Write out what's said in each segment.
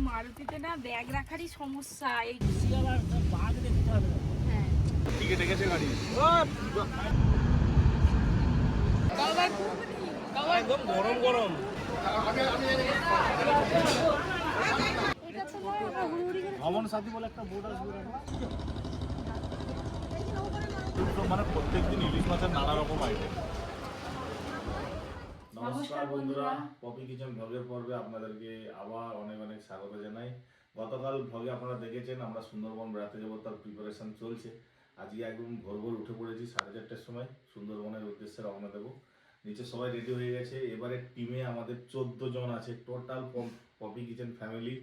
মারুতিতে না ব্যাগ রাখারই সমস্যা। এই বাঘ দেখতে হবে। হ্যাঁ ঠিক আছে গেছে গাড়ি একদম গরম গরম। ভ্রমণ সাথী বলে একটা বোট আসবে মানে প্রত্যেকদিন ইলিশ মাছের নানা রকম আইটেম। নমস্কার বন্ধুরা, পপি কিচেন ভ্লগের পর্বে আপনাদেরকে আবার অনেক অনেক স্বাগত জানাই। গতকাল ভ্লগে আপনারা দেখেছেন আমরা সুন্দরবন বেড়াতে যাবো, তার প্রিপারেশন চলছে। আজকে একদম ভোর ভোর উঠে পড়েছি, 4:30টার সময় সুন্দরবনের উদ্দেশ্যে রওনা দেবো। নিচে সবাই রেডি হয়ে গেছে। এবারে টিমে আমাদের 14 জন আছে টোটাল, পপি কিচেন ফ্যামিলি।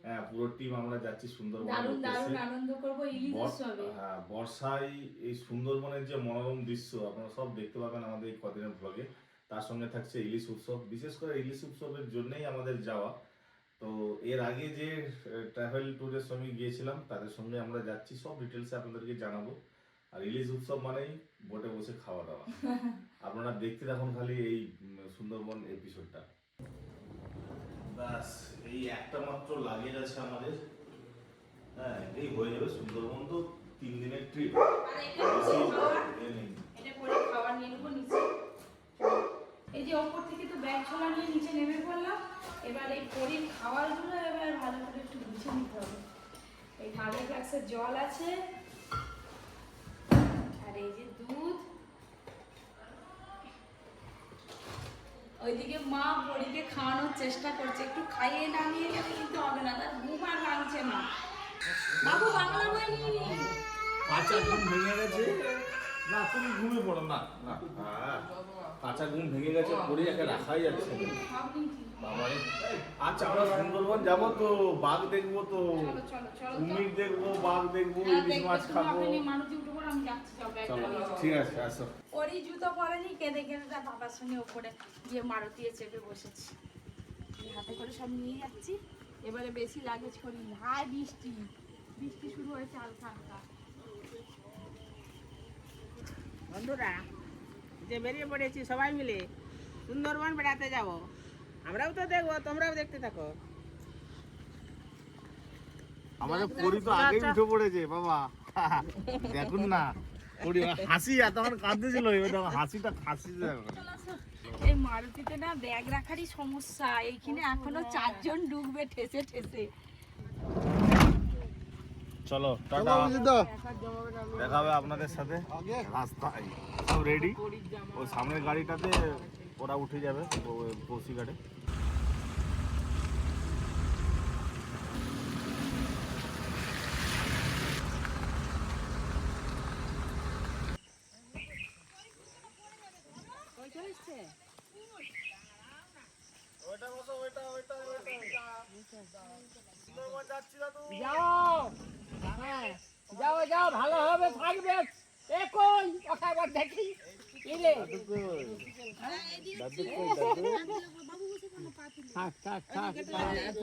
হ্যাঁ, পুরো টিম আমরা যাচ্ছি সুন্দরবনের উদ্দেশ্যে। আনন্দ করব ইলিশ উৎসবে। হ্যাঁ, বর্ষায় এই সুন্দরবনের যে মনোরম দৃশ্য আপনারা সব দেখতে পাবেন আমাদের এই কদিনের ব্লগে। তার সঙ্গে থাকছে ইলিশ উৎসব। বিশেষ করে ইলিশ উৎসবের জন্যই আমাদের যাওয়া। তো এর আগে যে ট্রাভেল ট্যুরের সঙ্গে গিয়েছিলাম তাদের সঙ্গে আমরা যাচ্ছি, সব ডিটেলসে আপনাদেরকে জানাবো। আর ইলিশ উৎসব মানেই বোটে বসে খাওয়া দাওয়া। আপনারা দেখতে থাকুন খালি এই সুন্দরবন এপিসোডটা। ব্যাস এই একটা মাত্র লাগেজ আছে আমাদের। হ্যাঁ, এই হয়ে যাবে। সুন্দরবন তো 3 দিনের ট্রিপ। খাবার নিয়ে নেবো নিচে। এই যে ওপর থেকে তো ব্যাগ ছোলা নিয়ে নিচে নেমে পড়লাম। এবার এই পরির খাবারগুলো এবার ভালো করে একটু বুঝে নিতে হবে। এই ঢালের গ্লাসে জল আছে, আর এই যে দুধ। ওইদিকে মা পরীকে খাওয়ানোর চেষ্টা করছে, একটু খাইয়ে নামিয়ে গেলে কিন্তু হবে না, তার ঘুম আর ভাঙছে না। বাবু বাংলা বই নিয়ে নিয়ে কাঁচা ঘুম ভেঙে গেছে। না তুমি ঘুমিয়ে পড়ো না। না কাঁচা ঘুম ভেঙে গেছে, পরে একে রাখাই যাচ্ছে না। বাবারে, আচ্ছা আমরা সুন্দরবন যাবো তো, বাঘ দেখবো তো, কুমির দেখবো, বাঘ দেখবো, ইলিশ মাছ খাবো। চলো ঠিক আছে, আসো। ওরই জুতো পরেনি, কেঁদে কেঁদে তার বাবার সঙ্গে ওপরে গিয়ে মারুতিয়ে চেপে বসেছি। হাতে করে সব নিয়ে যাচ্ছি। এবারে বেশি লাগেজ করি। হাই বৃষ্টি, বৃষ্টি শুরু হয়েছে হালকা হালকা। বন্ধুরা যে বেরিয়ে পড়েছি সবাই মিলে সুন্দরবন বেড়াতে যাব। আমরাও তো দেখবো, তোমরাও দেখতে থাকো। আমাদের পরি তো আগেই উঠে পড়েছে বাবা। দেখুন না পরি হাসি, এতক্ষণ কাঁদতেছিল, এবার দেখো হাসিটা খাসিছে। এই মারুতিতে না ব্যাগ রাখারই সমস্যা। এইখানে এখনো 4 জন ঢুকবে ঠেসে ঠেসে। চলো টাটা, দেখা হবে আপনাদের সাথে রাস্তায়। সব রেডি, ওই সামনের গাড়িটাতে ওরা উঠে যাবে পৌঁছি ঘাটে। যাও যাও, ভালো হবে, থাকবে। একই কথা একবার দেখি।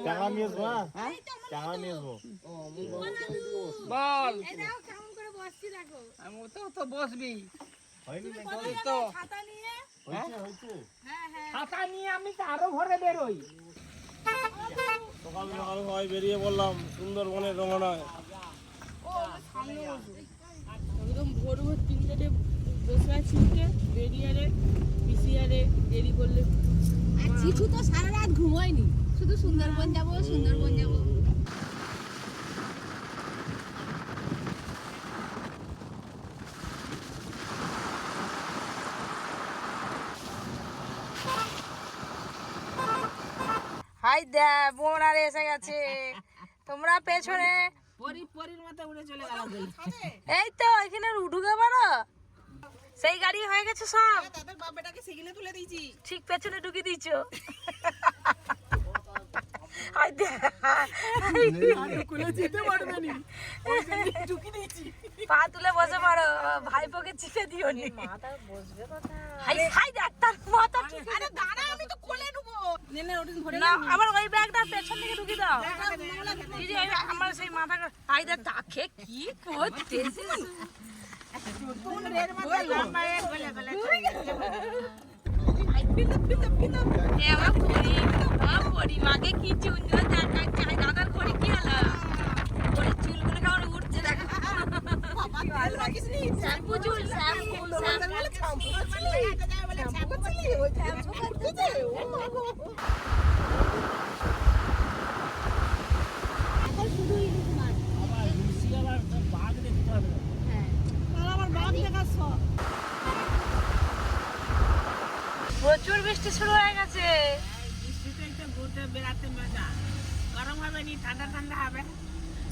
টাকা নিয়ে আসবো, টাকা নিয়ে আসবো। বল, তো বসবি তো। ছাতা নিয়ে আমি তো আরো ঘরে বেরোই। সকাল সকাল সবাই বেরিয়ে বললাম সুন্দরবনের রমনায়। একদম ভোর ভোর 3টে বসে আছি, বেরিয়ারে পিসিয়ারে দেরি করলে। আর চিঠু তো সারা রাত ঘুমোয়নি, শুধু সুন্দরবন যাব সুন্দরবন যাব। হাই দে বোন আর এসে গেছে। তোমরা পেছনে পরির মতো উড়ে চলে গেল। এই তো এখানে ঢুকে পারো। সেই গাড়ি হয়ে গেছে সব। তাদের বাবাটাকে সিগলে তুলে দিয়েছি, ঠিক পেছনে ঢুকে দিয়েছো। হাই দে কুলে যেতে পারবে না, ঢুকি দিয়েছি। পা তুলে বসে পড়ো, ভাইপোকে চিপে দিও নি। মাথা বসবে কথা। হাই হাই দেখ তার মাথা ঠিক। আরে দাঁড়া, আমি তো কোলে নেবো। নেনে ওদিন ধরে না, আমার ওই ব্যাগটা পেছন থেকে ঢুকিয়ে দাও। দিদি আমার সেই মাথা। হাই দেখ তাকে কি করতেছিস। মাকে কি চুন দাদার শুরু হয়ে গেছে। বৃষ্টিতে একটু ঘুরতে বেড়াতে মজা, গরম হবে নি, ঠান্ডা ঠান্ডা হবে।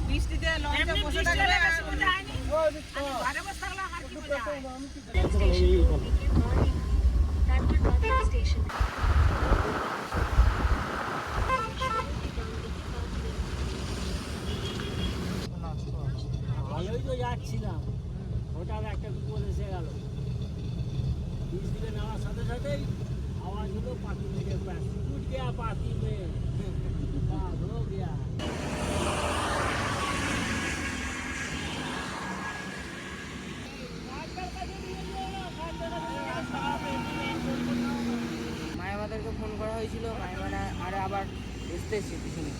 বৃষ্টিতে লঞ্চে বসে থাকলে মজা হয়নি, ঘরে বসে থাকলে আমার কি মজা হয়। ভালোই তো যাচ্ছিলাম, হঠাৎ একটা বিপদ এসে গেল। বীজ দিকে নেওয়ার সাথে সাথেই আওয়াজ হলো পাখি মেরে ব্যাস উঠ গিয়া পাখি মেয়ে বাঘ হো গিয়া। মায়ামাদেরকে ফোন করা হয়েছিল, মায়ামারা আরে আবার এসতেছে পিছনে,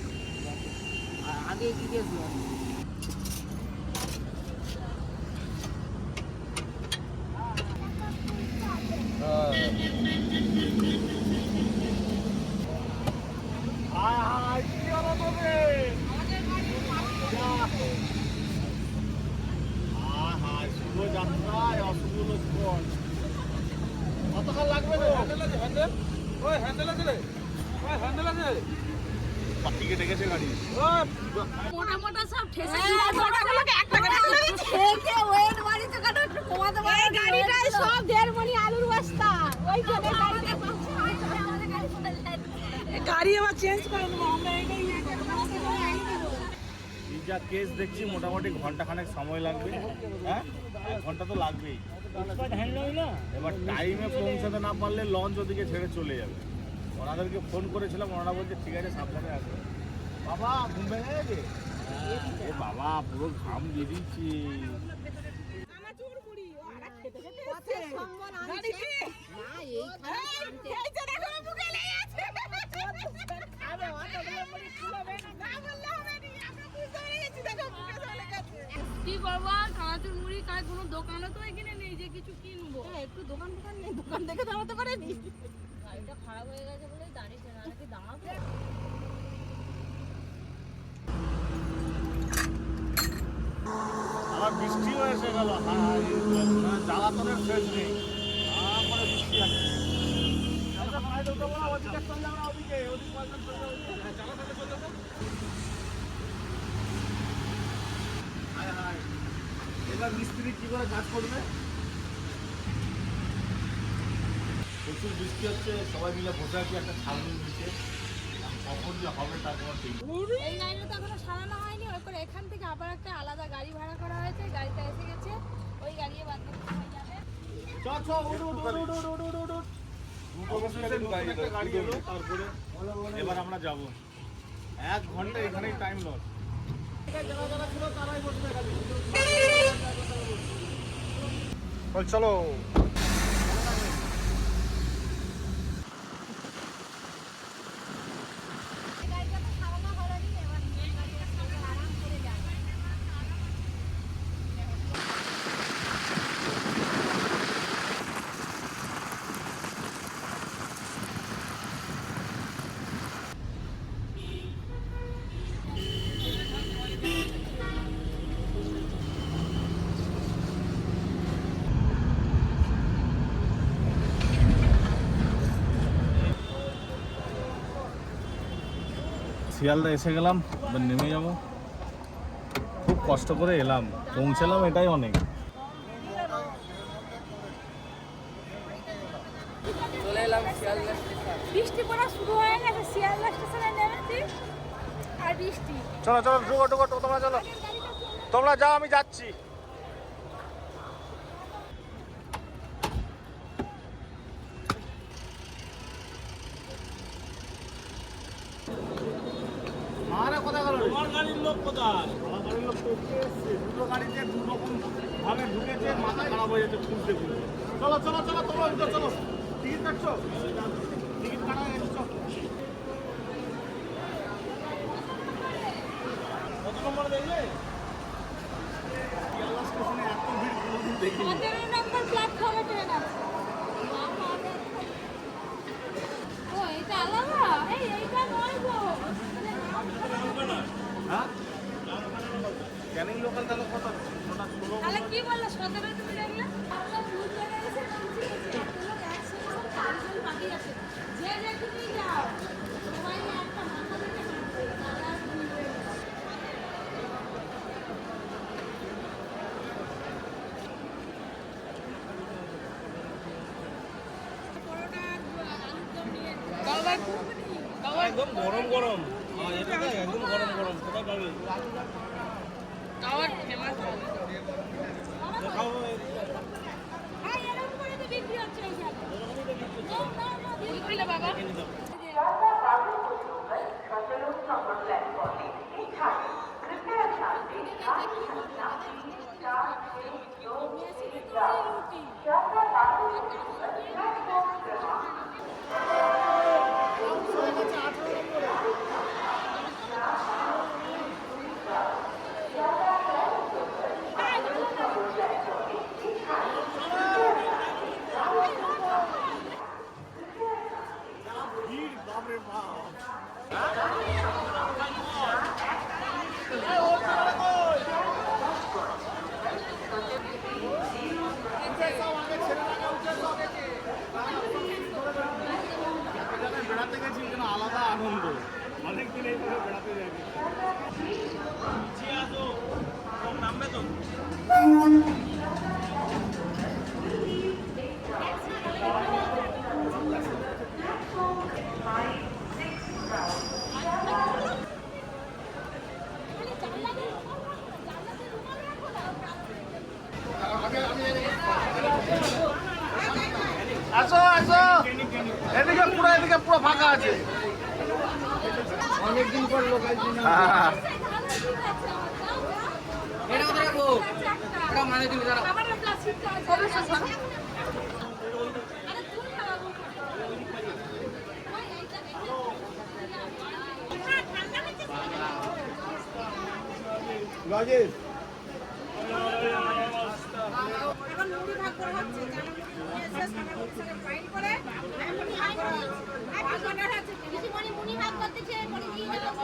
আগে কি গেছিল। পাখি কেটে গেছে গাড়ি। মোটা মোটা সব ঠেসে মোটাগুলোকে একটা করে ঠেকে ওয়েট বাড়িতে কাটো একটু কমাতে পারে। এই গাড়িটাই সব 1.5 মণি আলুর বস্তা ওইখানে গাড়িতে আমাদের গাড়ি চলে যায়। গাড়ি আবার চেঞ্জ করে নেবো আমরা, এটাই এই যা কেস দেখছি মোটামুটি ঘন্টাখানেক সময় লাগবে। হ্যাঁ, 1 ঘন্টা তো লাগবেই। এবার টাইমে পৌঁছাতে না পারলে লঞ্চ ওদিকে ছেড়ে চলে যাবে। ওনাদেরকে ফোন করেছিলাম, ওনারা বলছে ঠিক আছে সাবধানে আসবে। বাবা ঘুম ভেঙে গেছে? এ বাবা পুরো ঘাম দিয়ে দিচ্ছি। কি করবো আর, কাঁচুর মুড়ি কাজ কোনো দোকানও তো এখানে নেই যে কিছু কিনবো। একটু দোকান নেই, দোকান থেকে দাঁড়াতে পারেনি। গাড়িটা খারাপ হয়ে গেছে বলে দাঁড়িয়েছে, না নাকি দাঁড়াবো। আবার বৃষ্টিও এসে গেল। জ্বালাতনের শেষ নেই, তারপরে বৃষ্টি আসছে। এবার মিস্ত্রি কি করে কাজ করবে? প্রচুর বৃষ্টি হচ্ছে, সবাই মিলে বসে আছি একটা ছাউনির নিচে। কখন যে হবে তার কোনো ঠিক নেই। এই লাইনে তো এখনো সারানো হয়নি, ওই করে এখান থেকে আবার একটা আলাদা গাড়ি ভাড়া করা হয়েছে, গাড়িটা এসে গেছে, ওই গাড়ি বাদ বাকি হয়ে যাবে। গাড়ি এলো, তারপরে এবার আমরা যাব। 1 ঘন্টা এখানেই টাইম লস। চলো গাড়িটা তো সারানো হয়নি, এবার গাড়িটা সামনে আরাম করে যাবে। শিয়ালদা এসে গেলাম, এবার নেমে যাব। খুব কষ্ট করে এলাম, পৌঁছালাম, এটাই অনেক। চলে এলাম শিয়ালদা স্টেশন। বৃষ্টি পড়া শুরু হয়ে গেছে, শিয়ালদা স্টেশনে নেমেছি আর বৃষ্টি। চলো চলো ঢুকো ঢুকো, তোমরা চলো, তোমরা যাও, আমি যাচ্ছি। তোমার গাড়ির লোক কোথায়? আমার গাড়ির লোক তো এসছে, দুটো গাড়িতে দু রকম ভাবে ঢুকেছে, মাথা খারাপ হয়ে যাচ্ছে খুঁজতে খুঁজতে। চলো চলো চলো, তোমরা ওইদিকে চলো। টিকিট কাটছো? টিকিট কাটা হয়ে গেছে, চলো। কত নম্বরে দেখলে? শিয়ালদা স্টেশনে এত ভিড় কোনোদিন দেখিনি। 15 নম্বর প্ল্যাটফর্মে ট্রেন আছে। ও এটা আলাদা, এইটা নয় গো। হ্যাঁ, ক্যানিং লোকাল তাহলে কত? তাহলে কি বললো 17 তুমি দেখলে? আমরা ভুল জায়গায় এসে পৌঁছে গেছি, এত লোক একসঙ্গে সব চারজন বাকি আছে। গরম গরম এটা তো একদম গরম গরম কোথায় পাবে আমার ফেমাস দেখাও হ্যাঁ এরকম করে তো বিক্রি হচ্ছে ওইখানে বাবা বেড়াতে গেছি এখানে আলাদা আনন্দ অনেক দিন এইভাবে বেড়াতে যাই নামবে তো আসো আসো এদিকে পুরো ফাঁকা আছে অনেকদিন পর লোকাল এটা কোথায় রাখবো এটা মানে তুমি জানো আমার প্লাস্টিকটা আছে আরে তুই না বাবু লজেস এখন মুড়ি ভাগ করা হচ্ছে জানো এসে সামনে বক্সে ফাইল করে এখন ভাগ করা হচ্ছে ভাগ করা হচ্ছে কিছু মুড়ি ভাগ করতেছে মুড়ি দিয়ে দেবো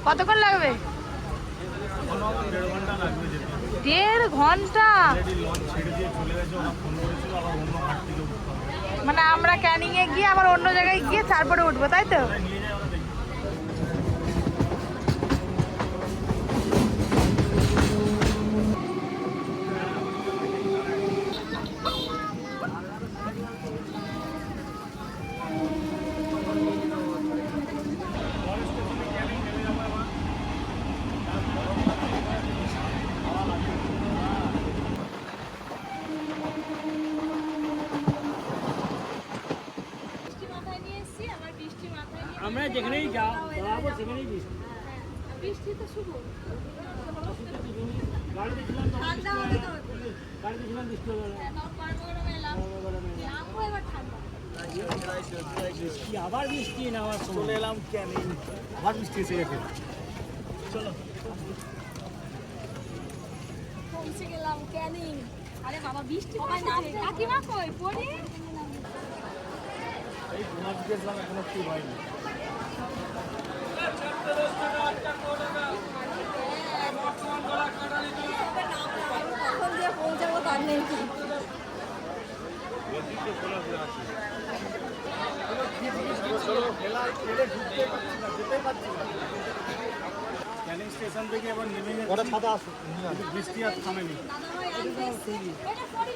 কতক্ষণ লাগবে? 1.5 ঘন্টা লাগবে যেতে 1.5 ঘন্টা? অলরেডি লঞ্চ ছেড়ে দিয়ে চলে গেছে ওরা ফোন করেছিল আবার অন্য ঘাট থেকে উঠতে হবে মানে আমরা ক্যানিং এ গিয়ে আবার অন্য জায়গায় গিয়ে তারপরে উঠবো তাই তো? নিয়ে যায় ওরা দেখি আমরা যেখানেই যাও যাবো সেখানেই বৃষ্টি বৃষ্টি তো শুরু গাড়িতে ছিলাম তখন ঠান্ডা হবে তো গাড়িতে ছিলাম বৃষ্টি হলো না গরমে এলাম আমও এবার ঠান্ডা বৃষ্টি আবার বৃষ্টি নেওয়ার সময় চলে এলাম ক্যানিং আবার বৃষ্টি এসে গেছে পৌঁছে গেলাম ক্যানিং আরে বাবা বৃষ্টি নামছে কাকিমা কই পড়ি এই ঘুমাতে গেছিলাম এখনো ঠিক হয়নি কখন দিয়ে পৌঁছাবো তার নেই ক্যানিং স্টেশন থেকে আবার নেমে যাচ্ছি বৃষ্টি আর থামেনি দাদাভাই আনতে এসছে এটা পড়ি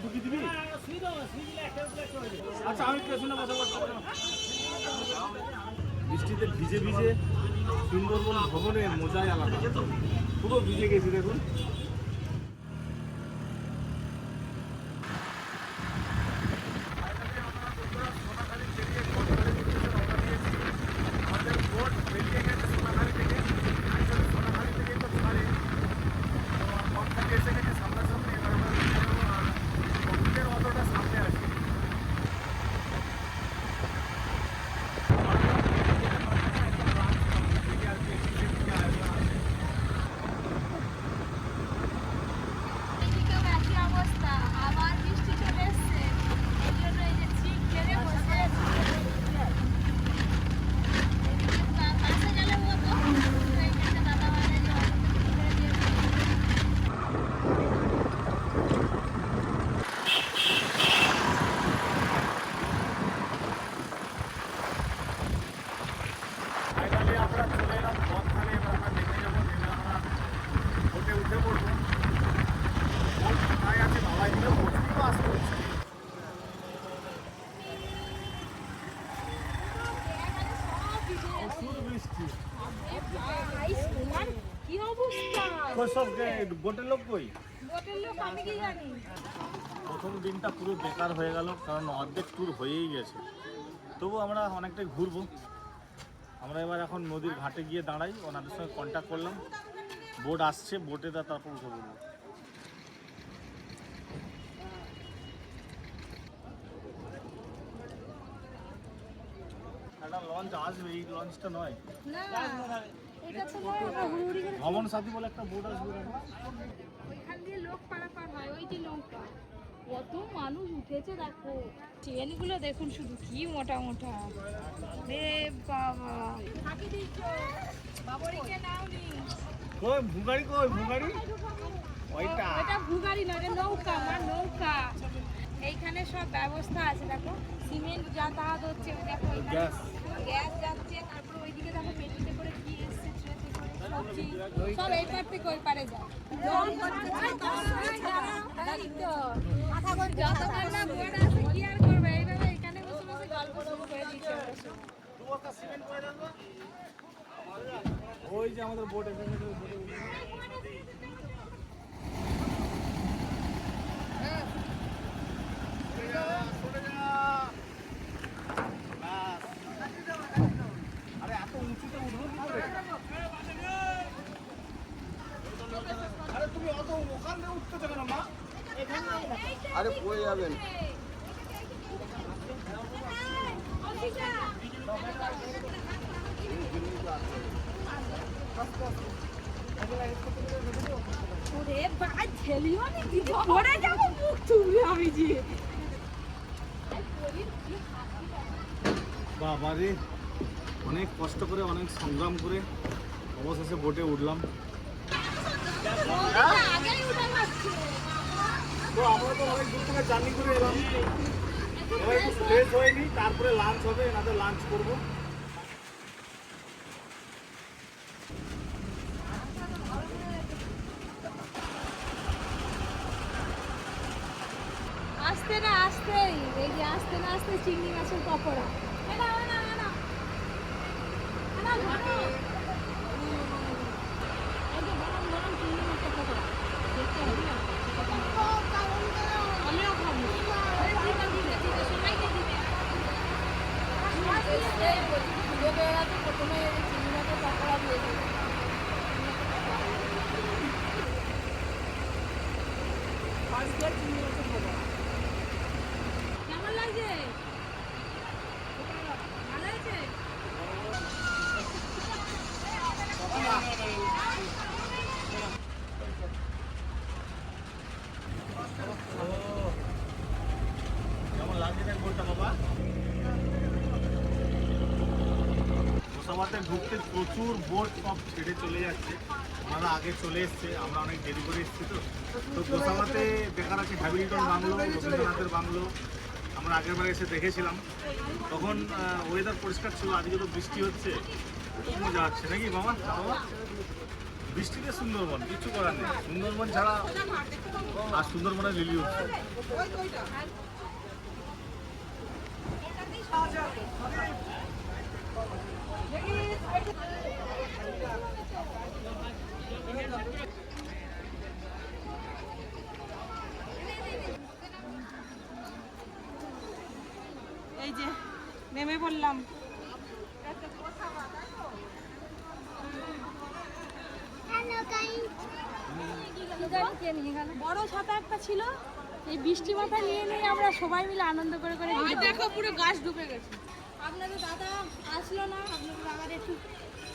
ঢুকি দিবি আচ্ছা আমি পেছনে বসে বৃষ্টিতে ভিজে ভিজে সুন্দরবন ভ্রমণের মজাই আলাদা পুরো ভিজে গেছি দেখুন এদিকেও একই অবস্থা আবার বৃষ্টি চলে এসছে এই জন্য এই যে ঝিক ঘেরে বসে আছি কাছে গেলে মতো এইখানে দাদাভাইরা কই সব বোটের লোক কই? বোটের লোক আমি কি জানি। প্রথম দিনটা পুরো বেকার হয়ে গেল, কারণ অর্ধেক ট্যুর হয়েই গেছে। তবু আমরা অনেকটাই ঘুরবো। আমরা এবার এখন নদীর ঘাটে গিয়ে দাঁড়াই, ওনাদের সঙ্গে কন্ট্যাক্ট করলাম, বোট আসছে, বোটে তারপর উঠে পড়বো। একটা লঞ্চ আসবে, এই লঞ্চটা নয়, না এটা তো নয়, ওটা হুড়ুড়ি করে ভ্রমণ সাথী বলে একটা বোট আসবে। ওইখান দিয়ে লোক পারাপার হয়, ওই যে নৌকা। কত মানুষ উঠেছে দেখো, ট্রেনগুলো দেখুন শুধু কি মোটা মোটা। রে বাবা, থাকি দিচ্ছ বাবরিকে নাওনি। কই ভুগাড়ি, কই ভুগাড়ি? ওইটা ওটা ভুগাড়ি নয়, এটা নৌকা, আমার নৌকা। এইখানে সব ব্যবস্থা আছে দেখো, সিমেন্ট যাতায়াত হচ্ছে, ওই দেখো গ্যাস। গ্যাস যাচ্ছে, তারপর ওইদিকে দেখো পেটিতে করে কি এসছে, ট্রেতে করে সবজি, সব এই পার থেকে ওই পারে যায়। যতক্ষণ না বোর্ড আছে কি আর করবে, এইভাবে এখানে বসে বসে গল্প সল্প করে দিচ্ছে ওরা সব। ওই যে আমাদের বোট এখানে আরে এত উঁচুতে উঠবো কি করে? আরে তুমি অত ওখান থেকে উঠতেছো কেন মা? আরে পড়ে যাবেন। ওরে বাবা, ঠেলিও নি দিদি, পড়ে যাবো, মুখ চুবড়ে আমি যে। বাবা রে, অনেক কষ্ট করে, অনেক সংগ্রাম করে অবশেষে বোটে উঠলাম। আগেই উঠে যাচ্ছে। তো আমরা তো অনেক দূর থেকে জার্নি করে এলাম, এবার একটু ফ্রেশ হয়ে নিই, তারপরে লাঞ্চ হবে, এনাদের লাঞ্চ করবো। আস্তে না আস্তেই, এই যে আস্তে না আস্তে চিংড়ি মাছের পকোড়া। এনা এনা এনা এনা ধরো, এই যে গরম গরম চিংড়ি মাছের পকোড়া দেখতে হবে না? আমিও খাবো। ঠিক আছে, সবাইকে দিবে। দেবে এরা তো প্রথমে চিংড়ি মাছের পকোড়া দিয়ে দেবে। কেমন লাগছে? ভালো আছে? কেমন লাগছে দেখ বোটটা বাবা? গোসাবাতে ঢুকতে প্রচুর বোট সব ছেড়ে চলে যাচ্ছে, ওনারা আগে চলে এসছে, আমরা অনেক দেরি করে এসেছি। তো গোসাবাতে দেখার আছে হ্যাবিলিটন বাংলো, রবীন্দ্রনাথের বাংলো, আমরা আগের বার এসে দেখেছিলাম, তখন ওয়েদার পরিষ্কার ছিল। আজকে তো বৃষ্টি হচ্ছে, খুব মজা হচ্ছে নাকি বাবা? বাবা বৃষ্টিতে সুন্দরবন, কিছু করার নেই, সুন্দরবন ছাড়া। আর সুন্দরবনের লিলি উঠছে। এই যে নেমে পড়লাম। বড় ছাতা একটা ছিল, এই বৃষ্টি মাথা নিয়ে নিয়ে আমরা সবাই মিলে আনন্দ করে করে দেখো পুরো গাছ ডুবে গেছে। আপনাদের দাদা আসলো না, আপনাদের দাদার একটু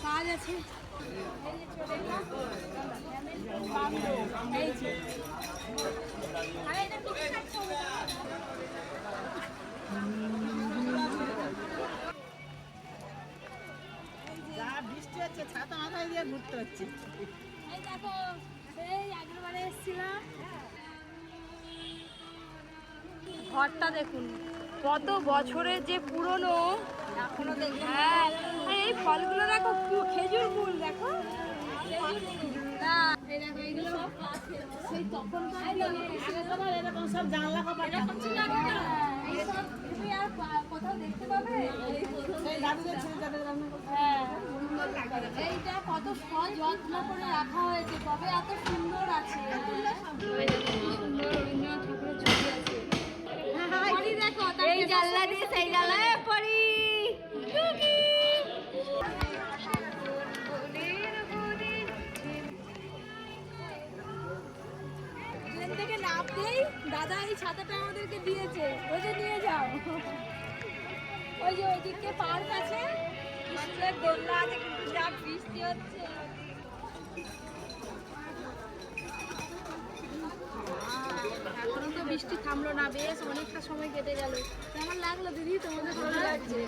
কাজ আছে। এই যে আরে এটা পিঠে খাচ্ছে হবে না। যা বৃষ্টি হচ্ছে, ছাতা মাথায় দিয়ে ঘুরতে হচ্ছে। এই দেখো, সেই আগেরবারে এসেছিলাম, ঘরটা দেখুন কত বছরের যে পুরনো, এখনো দেখুন। হ্যাঁ, আর এই ফলগুলো দেখো, খেজুর ফুল দেখো, খেজুর ফুল। না, এই দেখো এইগুলো সব কাঠের, সেই তখনকার দিনে এরকম সব জানলা কপাট এরকম ছিল না। তুমি আর কোথাও দেখতে পাবে হ্যাঁ এইটা কত যত্ন করে রাখা হয়েছে, তবে এত সুন্দর আছে। সুন্দর রবীন্দ্রনাথ ঠাকুরের ছবি আছে। পরি দেখো, এই জানলা দিয়ে সেই জানলায় পরি ট্রেন থেকে নামতেই দাদা এই ছাতাটা আমাদেরকে দিয়েছে, ওই যে নিয়ে যাও। ওই যে ওইদিকে পার্ক আছে, স্কুলের দোলনা আছে, কিন্তু যা বৃষ্টি হচ্ছে। এখনো তো বৃষ্টি থামলো না, বেশ অনেকটা সময় কেটে গেল। কেমন লাগলো দিদি, তোমাদের ভালো লাগছে?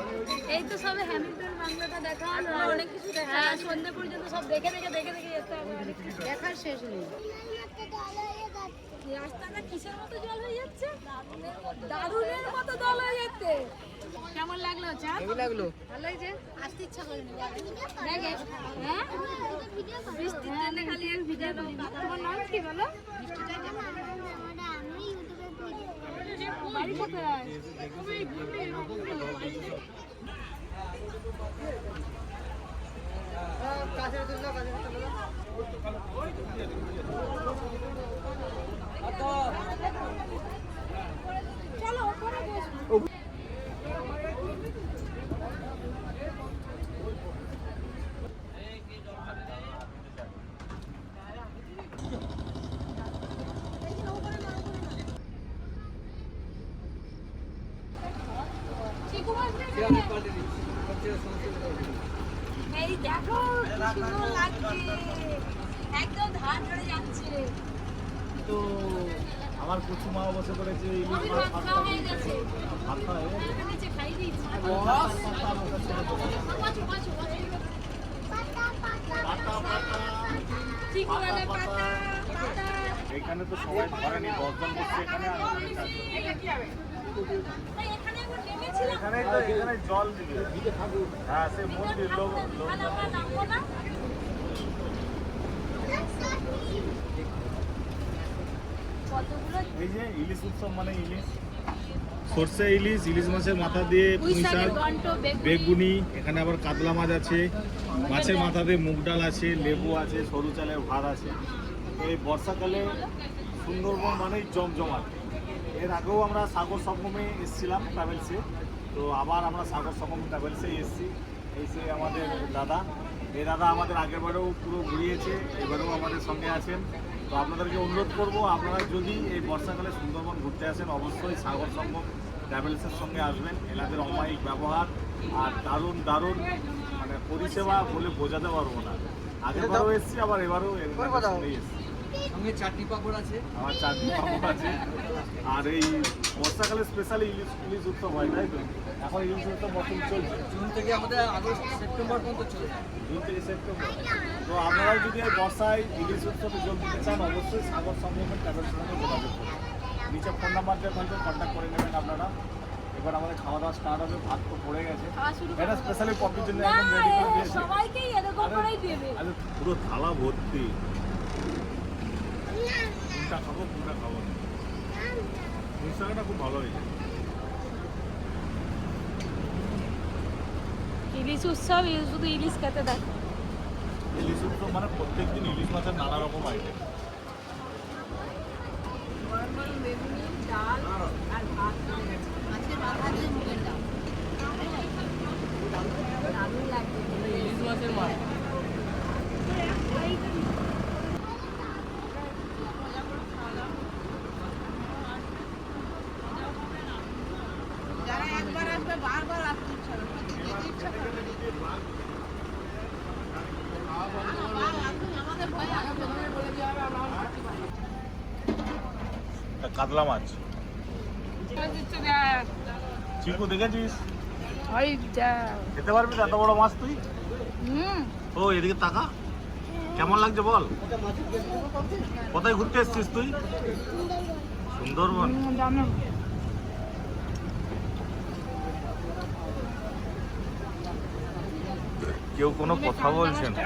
এই তো সবে হ্যামিল্টন বাংলাটা দেখা হলো, অনেক কিছু দেখা, সন্ধ্যে পর্যন্ত সব দেখে দেখে যেতে হবে, অনেক কিছু দেখার শেষ নেই। রাস্তাটা কিসের মতো জল হয়ে যাচ্ছে, দারুণের মতো জল হয়ে যাচ্ছে। কেমন লাগলো চাপ? কেমন লাগলো? ভালো লাগছে, আসতে ইচ্ছা করে দেখে। হ্যাঁ বৃষ্টির জন্য খালি আর ভিডিও করি। তোমার নাম কি বলো? বাড়ি কোথায়? চলো ওপরে বসবো। এই দেখো কি সুন্দর লাগছে, একদম ধান ধরে যাচ্ছে। তো আমার কুচু মা বসে করেছে ইলিশ আমি মাছ ভাত খাওয়া হয়ে গেছে, ভাত খাওয়া হয়ে গেছে? নিচে খাই দিয়েছি। চিকুয়ালে পাতা পাতা। এখানে তো সবাই ধরেনি, 10 জন বসছে এখানে। আর এই এখানে একবার নেমেছিলাম, এখানে তো এখানে জল দিবে, হ্যাঁ সে মন্দির লোক আর আমরা নামবো না। কতগুলো এই যে ইলিশ উৎসব মানে ইলিশ, সর্ষে ইলিশ, ইলিশ মাছের মাথা দিয়ে পুঁই শাক, বেগুনি, এখানে আবার কাতলা মাছ আছে, মাছের মাথা দিয়ে মুগ ডাল আছে, লেবু আছে, সরু চালের ভাত আছে। এই বর্ষাকালে সুন্দরবন মানেই জমজমাট। এর আগেও আমরা সাগর সঙ্গমে এসেছিলাম ট্রাভেলসে, তো আবার আমরা সাগর সঙ্গম ট্রাভেলসে এসেছি। এই সে আমাদের দাদা, এই দাদা আমাদের আগেরবারেও পুরো ঘুরিয়েছে, এবারেও আমাদের সঙ্গে আছেন। তো আপনাদেরকে অনুরোধ করব, আপনারা যদি এই বর্ষাকালে সুন্দরবন ঘুরতে আসেন, অবশ্যই সাগর সঙ্গম ট্রাভেলসের সঙ্গে আসবেন। এনাদের অমায়িক ব্যবহার আর দারুণ দারুণ মানে পরিষেবা বলে বোঝাতে পারবো না। আগেরবারও এসেছি, আবার এবারেও এনাদের সঙ্গেই এসেছি। সঙ্গে চাটনি পাপড় আছে, আমার চাটনি পাপড় আছে। আর এই বর্ষাকালে স্পেশালি ইলিশ উৎসব হয়, তাই তো? এখন ইলিশ উৎসব মৌসুম চলছে, জুন থেকে আমাদের আগস্ট সেপ্টেম্বর পর্যন্ত চলে। জুন থেকে সেপ্টেম্বর। তো আপনারাও যদি এই বর্ষায় ইলিশ উৎসবে যোগ দিতে চান, অবশ্যই সাগর সঙ্গমের ট্রাভেলসের সঙ্গে যোগাযোগ করুন। নিচে ফোন নাম্বার দেওয়া থাকবে, কন্ট্যাক্ট করে নেবেন আপনারা। এবার আমাদের খাওয়া দাওয়া স্টার্ট হবে, ভাত তো পড়ে গেছে, এটা স্পেশালি পপির জন্য একদম রেডি করে দিয়েছি। সবাইকেই এরকম করেই দেবে। আরে পুরো থালা ভর্তি, কোনটা খাবো কোনটা খাবো না। পুঁই শাকটা খুব ভালো হয়েছে। ইলিশ উৎসব, শুধু ইলিশ খেতে দেখো। ইলিশ উৎসব মানে প্রত্যেকদিন ইলিশ মাছের নানা রকম আইটেম। বেগুনি ডাল আর ভাত, মাছের মাথা দিয়ে মুগের ডাল, দারুণ লাগবে। ইলিশ মাছের মাছ। যারা একবার আসবে বারবার আসতে ইচ্ছা হবে, যেতে ইচ্ছা করবে। আমাদের ভয় আগে প্রথমে বলে দেওয়া হবে, আমরা করতে পারি। কাতলা মাছ চিকু দেখেছিস? খেতে পারবি তো এত বড় মাছ তুই? ও এদিকে তাকা, কেমন লাগছে বল? কোথায় ঘুরতে এসছিস তুই? সুন্দরবন। কেউ কোনো কথা বলছে না।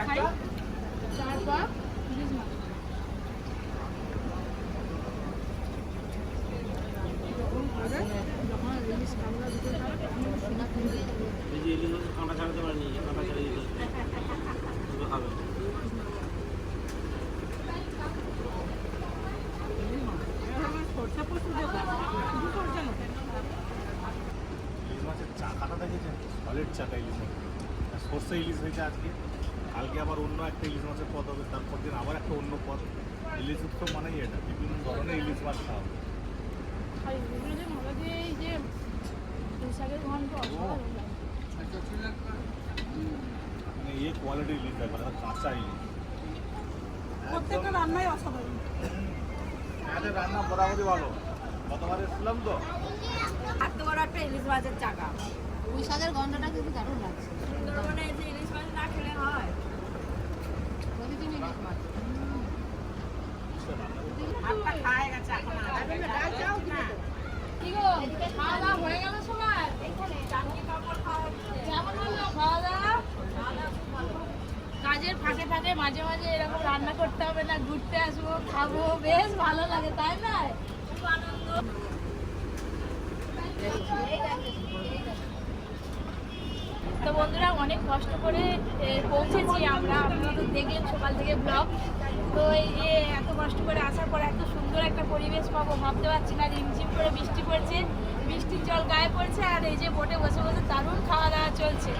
রেড চাকা ইলিশ মাছ আর সর্ষে ইলিশ হয়েছে আজকে, কালকে আবার অন্য একটা ইলিশ মাছের পদ হবে, তারপর দিন আবার একটা অন্য পদ। ইলিশ উৎসব মানেই এটা, বিভিন্ন ধরনের ইলিশ মাছ খাওয়া হবে। আর এগুলো যে ভালো দিয়ে এই যে পুঁই শাকের ঘন্ট অসাধারণ লাগে। মানে ইয়ে কোয়ালিটি ইলিশ ব্যাপার, কাঁচা ইলিশ। প্রত্যেকটা রান্নাই অসাধারণ। আমাদের রান্না বরাবরই ভালো, গতবার এসেছিলাম তো। এত বড় একটা ইলিশ মাছের চাকা, পুঁই শাকের গন্ধটা কিন্তু দারুণ লাগছে। সুন্দরবনে এসে ইলিশ মাছ না খেলে হয়? প্রতিদিন ইলিশ মাছ। হাতটা খায় গেছে এখন আর। কি গো, খাওয়া দাওয়া হয়ে গেল সবার? কেমন হলো খাওয়া দাওয়া? কাজের ফাঁকে ফাঁকে মাঝে মাঝে এরকম রান্না করতে হবে না, ঘুরতে আসবো, খাবো, বেশ ভালো লাগে, তাই না? খুব আনন্দ। তো বন্ধুরা, অনেক কষ্ট করে পৌঁছেছি আমরা, আপনারা তো দেখলেন সকাল থেকে ব্লগ। তো এই যে এত কষ্ট করে আসার পর এত সুন্দর একটা পরিবেশ পাবো ভাবতে পারছি না। রিমঝিম করে বৃষ্টি পড়ছে, বৃষ্টির জল গায়ে পড়ছে, আর এই যে বোটে বসে বসে দারুণ খাওয়া দাওয়া চলছে।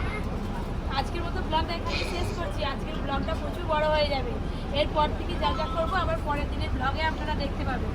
আজকের মতো ব্লগটা এখানেই শেষ করছি। আজকের ব্লগটা প্রচুর বড় হয়ে যাবে, এরপর থেকে যা যা করবো আবার পরের দিনের ব্লগে আপনারা দেখতে পাবেন।